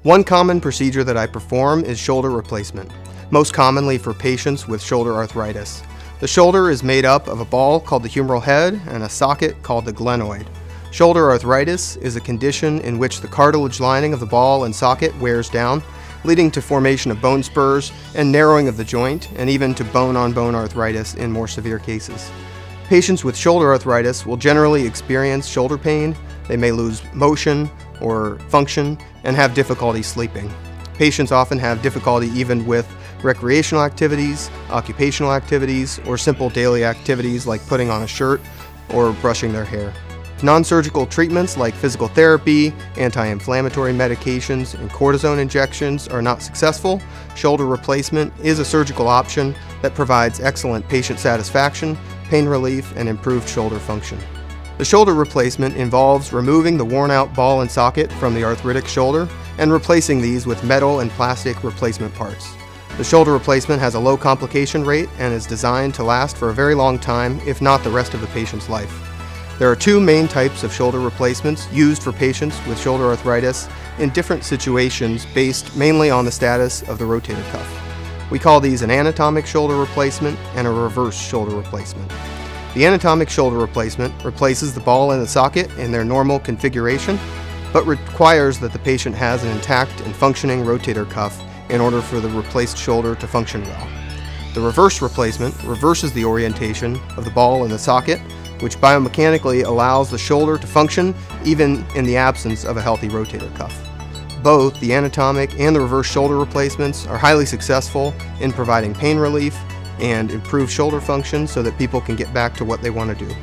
One common procedure that I perform is shoulder replacement, most commonly for patients with shoulder arthritis. The shoulder is made up of a ball called the humeral head and a socket called the glenoid. Shoulder arthritis is a condition in which the cartilage lining of the ball and socket wears down, leading to formation of bone spurs and narrowing of the joint, and even to bone-on-bone arthritis in more severe cases. Patients with shoulder arthritis will generally experience shoulder pain. They may lose motion or function and have difficulty sleeping. Patients often have difficulty even with recreational activities, occupational activities, or simple daily activities like putting on a shirt or brushing their hair. Non-surgical treatments like physical therapy, anti-inflammatory medications, and cortisone injections are not successful. Shoulder replacement is a surgical option that provides excellent patient satisfaction, pain relief, and improved shoulder function. The shoulder replacement involves removing the worn-out ball and socket from the arthritic shoulder and replacing these with metal and plastic replacement parts. The shoulder replacement has a low complication rate and is designed to last for a very long time, if not the rest of the patient's life. There are two main types of shoulder replacements used for patients with shoulder arthritis in different situations based mainly on the status of the rotator cuff. We call these an anatomic shoulder replacement and a reverse shoulder replacement. The anatomic shoulder replacement replaces the ball and the socket in their normal configuration, but requires that the patient has an intact and functioning rotator cuff in order for the replaced shoulder to function well. The reverse replacement reverses the orientation of the ball and the socket, which biomechanically allows the shoulder to function even in the absence of a healthy rotator cuff. Both the anatomic and the reverse shoulder replacements are highly successful in providing pain relief and improved shoulder function so that people can get back to what they want to do.